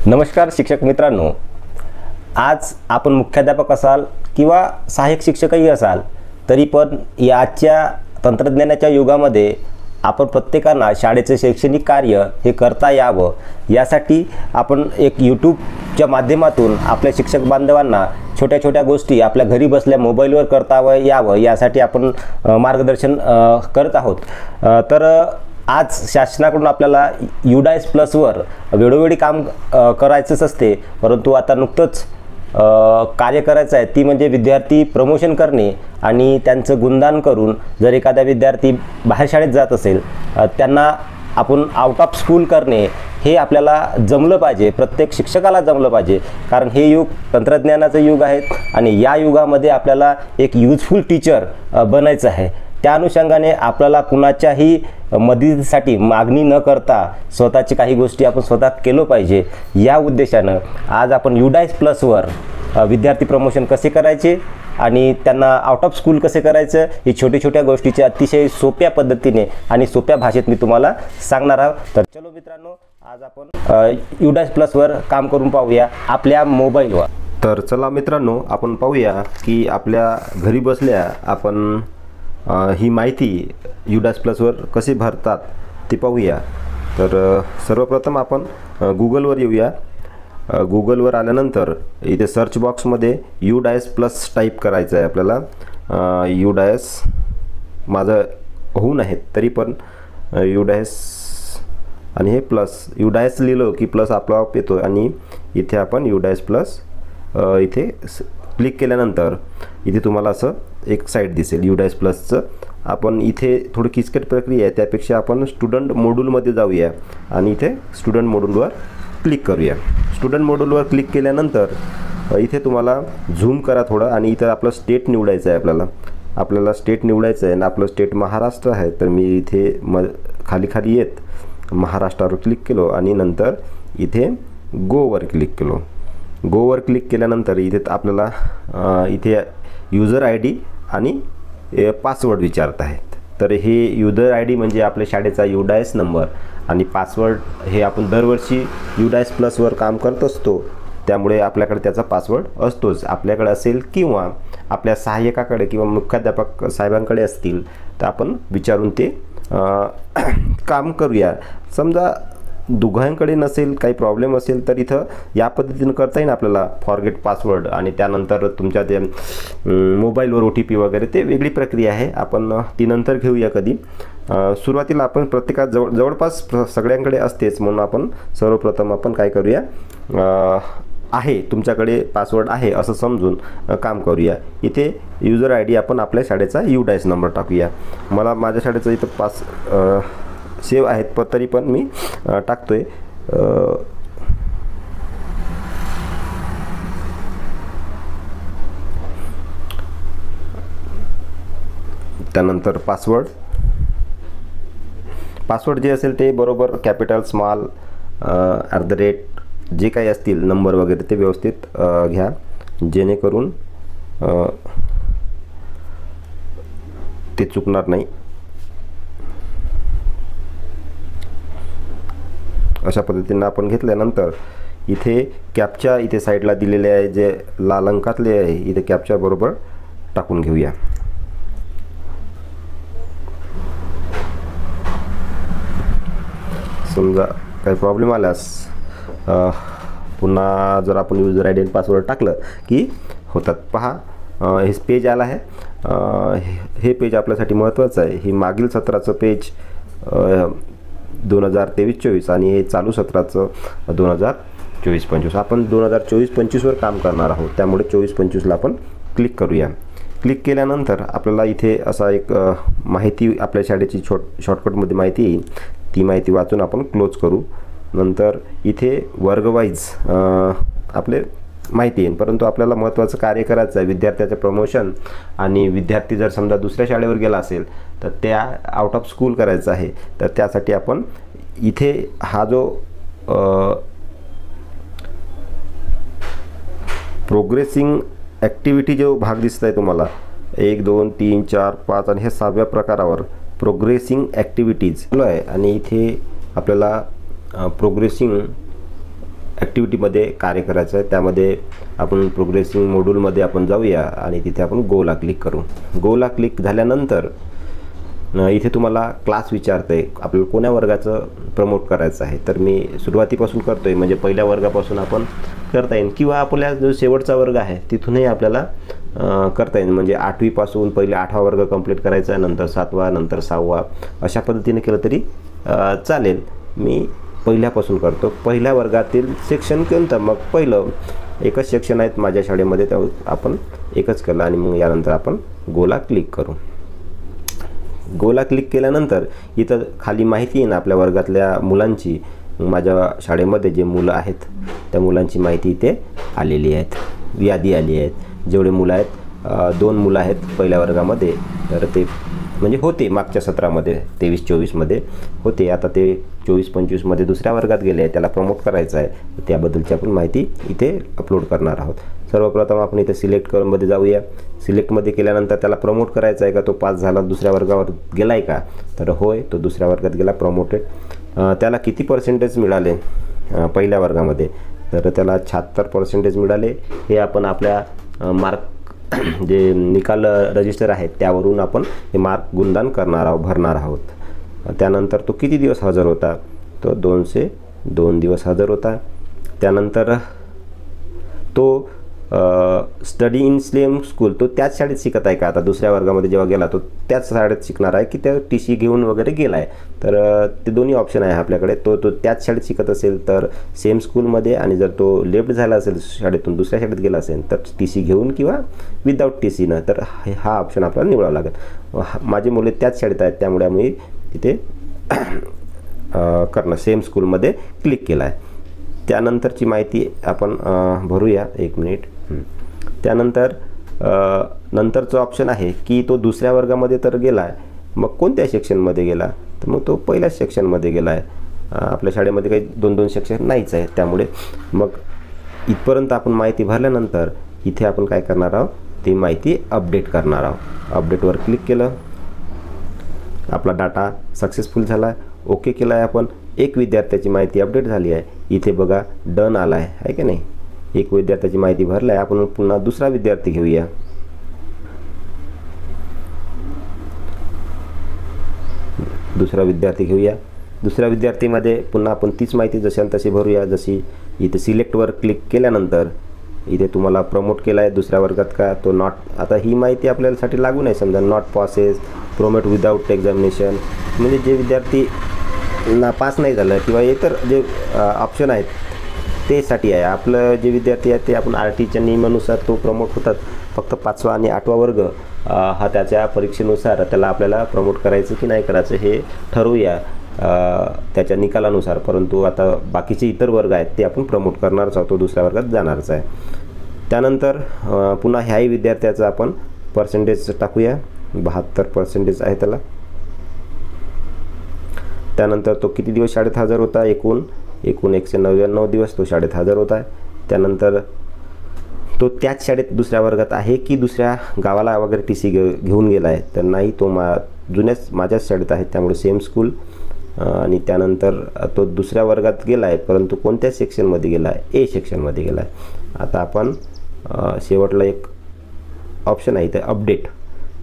नमस्कार शिक्षक मित्रांनो, आज आपण मुख्याध्यापक असाल किंवा सहाय्यक शिक्षकही असाल तरी पण या आजच्या तंत्रज्ञानाच्या युगामध्ये आपण प्रत्येकांना शाळेचे शैक्षणिक कार्य हे करता यावं यासाठी आपण एक यूट्यूबच्या माध्यमातून आपल्या शिक्षक बांधवांना छोट्या छोट्या गोष्टी आपल्या घरी बसल्या मोबाईलवर करता यावं यासाठी आपण मार्गदर्शन करत आहोत। तर आज शासनाकडून आपल्याला UDICE प्लसवर वेळोवेळी काम करायचंच असते, परंतु आता नुकतंच कार्य करायचं आहे ती म्हणजे विद्यार्थी प्रमोशन करणे आणि त्यांचं गुणगान करून जर एखादा विद्यार्थी बाहेर शाळेत जात असेल त्यांना आपण आउट ऑफ स्कूल करणे हे आपल्याला जमलं पाहिजे, प्रत्येक शिक्षकाला जमलं पाहिजे। कारण हे युग तंत्रज्ञानाचं युग आहे आणि या युगामध्ये आपल्याला एक युजफुल टीचर बनायचं आहे। त्या अनुषंगाने आपल्याला कुणाच्याही मदतीसाठी मागणी न करता स्वतःची काही गोष्टी आपण स्वतः केलं पाहिजे। या उद्देशानं आज आपण UDICE प्लसवर विद्यार्थी प्रमोशन कसे करायचे आणि त्यांना आउट ऑफ स्कूल कसे करायचं ही छोट्या छोट्या गोष्टीचे अतिशय सोप्या पद्धतीने आणि सोप्या भाषेत मी तुम्हाला सांगणार आहोत। तर चलो मित्रांनो, आज आपण UDICE प्लसवर काम करून पाहूया आपल्या मोबाईलवर। तर चला मित्रांनो, आपण पाहूया की आपल्या घरी बसल्या आपण ही माहिती UDICE प्लसवर कसे भरतात ते पाहूया। तर सर्वप्रथम आपण गूगलवर येऊया। गूगलवर आल्यानंतर इथे सर्च बॉक्समध्ये UDICE प्लस टाईप करायचं आहे आपल्याला। UDICE माझं होऊन आहे तरी पण UDICE आणि हे प्लस UDICE लिहिलं की प्लस आपोआप येतो आणि इथे आपण UDICE प्लस इथे क्लिक केल्यानंतर इथे तुम्हाला असं एक साईट दिसेल UDICE प्लसचं। आपण इथे थोडी किचकट प्रक्रिया आहे, त्यापेक्षा आपण स्टुडंट मॉड्यूलमध्ये जाऊया आणि इथे स्टुडंट मॉड्यूलवर क्लिक करूया। स्टुडंट मॉड्यूलवर क्लिक केल्यानंतर इथे तुम्हाला झूम करा थोडं आणि इथं आपलं स्टेट निवडायचं आहे। आपल्याला स्टेट निवडायचं आहे आणि आपलं स्टेट महाराष्ट्र आहे, तर मी इथे खाली येत महाराष्ट्रावर क्लिक केलो आणि नंतर इथे गोवर क्लिक केलो। गोवर क्लिक केल्यानंतर इथे आपल्याला इथे युजर ID आणि पासवर्ड विचारत आहेत। तर हे युजर ID म्हणजे आपल्या शाळेचा UDICE नंबर आणि पासवर्ड हे आपण दरवर्षी UDICE प्लसवर काम करत असतो, त्यामुळे आपल्याकडे त्याचा पासवर्ड असतोच। आपल्याकडे असेल किंवा आपल्या सहाय्यकाकडे किंवा मुख्याध्यापक साहेबांकडे असतील तर आपण विचारून ते काम करूया। समजा दोघांकडे नसेल, काही प्रॉब्लेम असेल तर इथं या पद्धतीनं करता येईल आपल्याला फॉरगेट पासवर्ड आणि त्यानंतर तुमच्या ते मोबाईलवर OTP वगैरे ते वेगळी प्रक्रिया आहे, आपण ती नंतर घेऊया कधी। सुरुवातीला आपण प्रत्येकात जवळपास सगळ्यांकडे असतेच, म्हणून आपण सर्वप्रथम आपण काय करूया, आहे तुमच्याकडे पासवर्ड आहे असं समजून काम करूया। इथे युजर ID आपण आपल्या शाळेचा UDICE नंबर टाकूया। मला माझ्या शाळेचं इथं सेव्ह आहेत पण तरी पण मी टाकतोय। त्यानंतर पासवर्ड जे असेल ते बरोबर कॅपिटल स्मॉल @ जे काही असतील नंबर वगैरे ते व्यवस्थित घ्या, जेणेकरून ते चुकणार नाही। अशा पद्धतीने आपण घेतल्यानंतर इथे कॅप्चा इथे साईडला दिलेले आहे, जे लाल अंकातले आहे, इथे कॅप्चा बरोबर टाकून घेऊया। समजा काही प्रॉब्लेम आल्यास पुन्हा जर आपण युजर ID आणि पासवर्ड टाकलं की होतात। पहा हे पेज आलं आहे, हे पेज आपल्यासाठी महत्त्वाचं आहे। हे मागील सत्राचं पेज 2023-24 आणि हे चालू सत्राचं 2024-25। आपण 2024-25 वर काम करणार आहोत, त्यामुळे 24-25ला आपण क्लिक करूया। क्लिक केल्यानंतर आपल्याला इथे असा एक माहिती आपल्या शाळेची शॉर्टकटमध्ये माहिती येईल, ती माहिती वाचून आपण क्लोज करू। नंतर इथे वर्गवाईज आपले माहिती येईल, परंतु आपल्याला महत्त्वाचं कार्य करायचं आहे विद्यार्थ्याचं प्रमोशन। आणि विद्यार्थी जर समजा दुसऱ्या शाळेवर गेला असेल तर त्या आउट ऑफ स्कूल करायचं आहे, तर त्यासाठी आपण इथे हा जो प्रोग्रेसिंग ॲक्टिव्हिटी जो भाग दिसत आहे तुम्हाला 1 2 3 4 5 आणि हे 6व्या प्रकारावर प्रोग्रेसिंग ॲक्टिव्हिटीज आहे आणि इथे आपल्याला प्रोग्रेसिंग ॲक्टिव्हिटीमध्ये कार्य करायचं आहे. त्यामध्ये आपण प्रोग्रेसिंग मॉड्यूलमध्ये आपण जाऊया आणि तिथे आपण गोला क्लिक करू. गोला क्लिक झाल्यानंतर इथे तुम्हाला क्लास विचारतं आहे, आपल्याला कोण्या वर्गाचं प्रमोट करायचं आहे. तर मी सुरुवातीपासून करतो आहे, म्हणजे पहिल्या वर्गापासून आपण करता येईल, किंवा आपल्या जो शेवटचा वर्ग आहे तिथूनही आपल्याला करता येईल. म्हणजे 8वीपासून पहिले 8वा वर्ग कंप्लीट करायचा आहे, नंतर 7वा, नंतर 6वा, अशा पद्धतीने केलं तरी चालेल. मी पहिल्यापासून करतो. पहिल्या वर्गातील सेक्शन कोणतं? मग पहिलं एकच सेक्शन आहेत माझ्या शाळेमध्ये, त्या आपण एकच केलं आणि मग यानंतर आपण गोला क्लिक करू. गोला क्लिक केल्यानंतर इथं खाली माहिती आहे ना आपल्या वर्गातल्या मुलांची. माझ्या शाळेमध्ये जे मुलं आहेत त्या मुलांची माहिती इथे आलेली आहेत, यादी आली आहेत. जेवढे मुलं आहेत, 2 मुलं आहेत पहिल्या वर्गामध्ये, तर ते म्हणजे होते मागच्या सत्रामध्ये 23-24मध्ये होते. आता ते 24-25मध्ये दुसऱ्या वर्गात गेले आहे, त्याला प्रमोट करायचं आहे. त्याबद्दलची आपण माहिती इथे अपलोड करणार आहोत. सर्वप्रथम आपण इथे सिलेक्ट करूनमध्ये जाऊया. सिलेक्टमध्ये केल्यानंतर त्याला प्रमोट करायचं आहे का, तो पास झाला, दुसऱ्या वर्गावर गेला आहे का, तर होय, तो दुसऱ्या वर्गात गेला, प्रमोटेड. त्याला किती पर्सेंटेज मिळाले पहिल्या वर्गामध्ये, तर त्याला 76% मिळाले. हे आपण आपल्या मार्क जे निकाल रजिस्टर आहेत त्यावरून आपण हे मार्क गुणदान करणार आहोत, भरणार आहोत. त्यानंतर तो किती दिवस हजर होता, तो 202 दिवस हजर होता. त्यानंतर तो स्टडी इन सेम स्कूल, तो त्याच शाळेत शिकत आहे का, आता दुसऱ्या वर्गामध्ये जेव्हा गेला तो त्याच शाळेत शिकणार आहे की त्या TC घेऊन वगैरे गेला आहे, तर ते दोन्ही ऑप्शन आहे आपल्याकडे. तो त्याच शाळेत शिकत असेल तर सेम स्कूलमध्ये, आणि जर तो लेफ्ट झाला असेल शाळेतून दुसऱ्या शाळेत गेला असेल तर TC घेऊन किंवा विदाऊट TCनं, तर हा ऑप्शन आपल्याला निवडावा लागेल. माझी मुले त्याच शाळेत आहेत त्यामुळे आम्ही तिथे करणं सेम स्कूलमध्ये क्लिक केला आहे. त्यानंतरची माहिती आपण भरूया, 1 मिनिट. त्यानंतर नंतरचं ऑप्शन आहे की तो दुसऱ्या वर्गामध्ये तर गेला आहे, मग कोणत्या सेक्शनमध्ये गेला, तर मग तो पहिल्याच सेक्शनमध्ये गेला आहे. आपल्या शाळेमध्ये काही 2-2 सेक्शन नाहीच आहे, त्यामुळे मग इथपर्यंत आपण माहिती भरल्यानंतर इथे आपण काय करणार आहोत, ती माहिती अपडेट करणार आहोत. अपडेटवर क्लिक केलं, आपला डाटा सक्सेसफुल झाला, ओके केला आहे आपण. एक विद्यार्थ्याची माहिती अपडेट झाली आहे. इथे बघा डन आला आहे की नाही. एक विद्यार्थ्याची माहिती भरली आहे. आपण पुन्हा दुसरा विद्यार्थी घेऊया. दुसरा विद्यार्थीमध्ये पुन्हा आपण तीच माहिती जशी तशी भरूया. जशी इथे सिलेक्टवर क्लिक केल्यानंतर इथे तुम्हाला प्रमोट केला आहे दुसऱ्या वर्गात का, तो नॉट, आता ही माहिती आपल्यासाठी लागू नाही. समजा not passes, promote without examination, म्हणजे जे विद्यार्थी पास नाही झालं किंवा इतर जे ऑप्शन आहेत ते साठी आहे. आपलं जे विद्यार्थी आहेत ते आपण RTच्या नियमानुसार तो प्रमोट होतात. फक्त 5वा आणि 8वा वर्ग हा त्याच्या परीक्षेनुसार त्याला आपल्याला प्रमोट करायचं की नाही करायचं हे ठरवूया त्याच्या निकालानुसार. परंतु आता बाकीचे इतर वर्ग आहेत ते आपण प्रमोट करणारच आहोत, तो दुसऱ्या वर्गात जाणारच आहे. त्यानंतर पुन्हा ह्याही विद्यार्थ्याचं आपण पर्सेंटेज टाकूया. 72% आहे त्याला. त्यानंतर तो किती दिवस शाळेत हजर होता, एकूण 199 दिवस तो शाळेत हजर होता. त्यानंतर तो त्याच शाळेत दुसऱ्या वर्गात आहे की दुसऱ्या गावाला वगैरे TC घेऊन गेला आहे, तर नाही, तो जुन्याच माझ्याच शाळेत आहे त्यामुळे सेम स्कूल. आणि त्यानंतर तो दुसऱ्या वर्गात गेला आहे, परंतु कोणत्या सेक्शनमध्ये गेला आहे, A सेक्शनमध्ये गेला आहे. आता आपण शेवटला एक ऑप्शन आहे इथे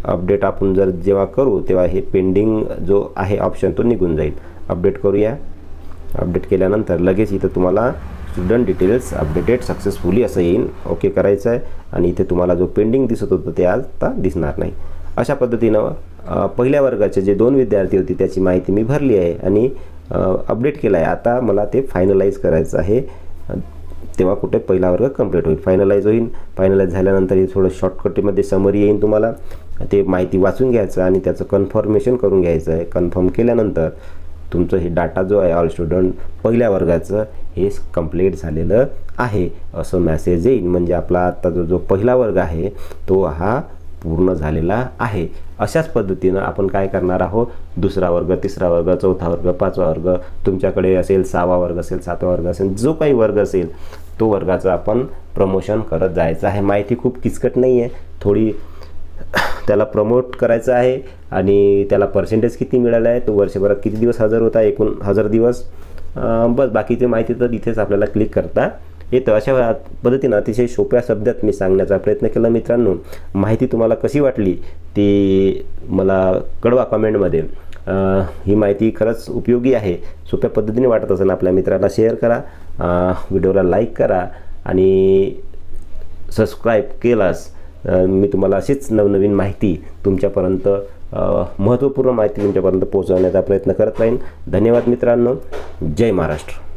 अपडेट आपण जर जेव्हा करू तेव्हा हे पेंडिंग जो आहे ऑप्शन तो निघून जाईल. अपडेट करूया. अपडेट केल्यानंतर लगेच इथं तुम्हाला स्टुडंट डिटेल्स अपडेटेड सक्सेसफुली असं येईल. ओके करायचं आहे आणि इथे तुम्हाला जो पेंडिंग दिसत होतं ते आता दिसणार नाही. अशा पद्धतीनं पहिल्या वर्गाचे जे 2 विद्यार्थी होते त्याची माहिती मी भरली आहे आणि अपडेट केला आहे. आता मला ते फायनलाइज करायचं आहे, तेव्हा कुठे पहिला वर्ग कंप्लीट होईल. फायनलाइज झाल्यानंतर हे थोडं शॉर्टकटमध्ये समरी येईल. तुम्हाला ते माहिती वाचून घ्यायचं आणि त्याचं कन्फर्मेशन करून घ्यायचं आहे. कन्फर्म केल्यानंतर तुमचं हे डाटा जो आहे ऑल स्टुडंट पहिल्या वर्गाचं हे कंप्लीट झालेलं आहे असं मेसेज येईल. म्हणजे आपला आता जो पहिला वर्ग आहे तो हा पूर्ण झालेला आहे. अशाच पद्धतीनं आपण काय करणार आहोत, दुसरा वर्ग, तिसरा वर्ग, चौथा वर्ग, 5वा वर्ग, तुमच्याकडे असेल 6वा वर्ग असेल, 7वा वर्ग असेल, जो काही वर्ग असेल तो वर्गाचं आपण प्रमोशन करत जायचं आहे. माहिती खूप किचकट नाही आहे, थोडी त्याला प्रमोट करायचं आहे आणि त्याला पर्सेंटेज किती मिळाला आहे, तो वर्षभरात किती दिवस हजर होता, एकूण हजर दिवस, बस बाकीची माहिती तर इथेच आपल्याला क्लिक करता येतं. अशा पद्धतीनं अतिशय सोप्या शब्दात मी सांगण्याचा प्रयत्न केला. मित्रांनो, माहिती तुम्हाला कशी वाटली ती मला कळवा कमेंटमध्ये. ही माहिती खरंच उपयोगी आहे, सोप्या पद्धतीने वाटत असेल आपल्या मित्राला शेअर करा, व्हिडिओला लाईक करा आणि सबस्क्राईब केलास मी तुम्हाला अशीच नवनवीन माहिती तुमच्यापर्यंत, महत्त्वपूर्ण माहिती तुमच्यापर्यंत पोहोचवण्याचा प्रयत्न करत राहीन. धन्यवाद मित्रांनो. जय महाराष्ट्र.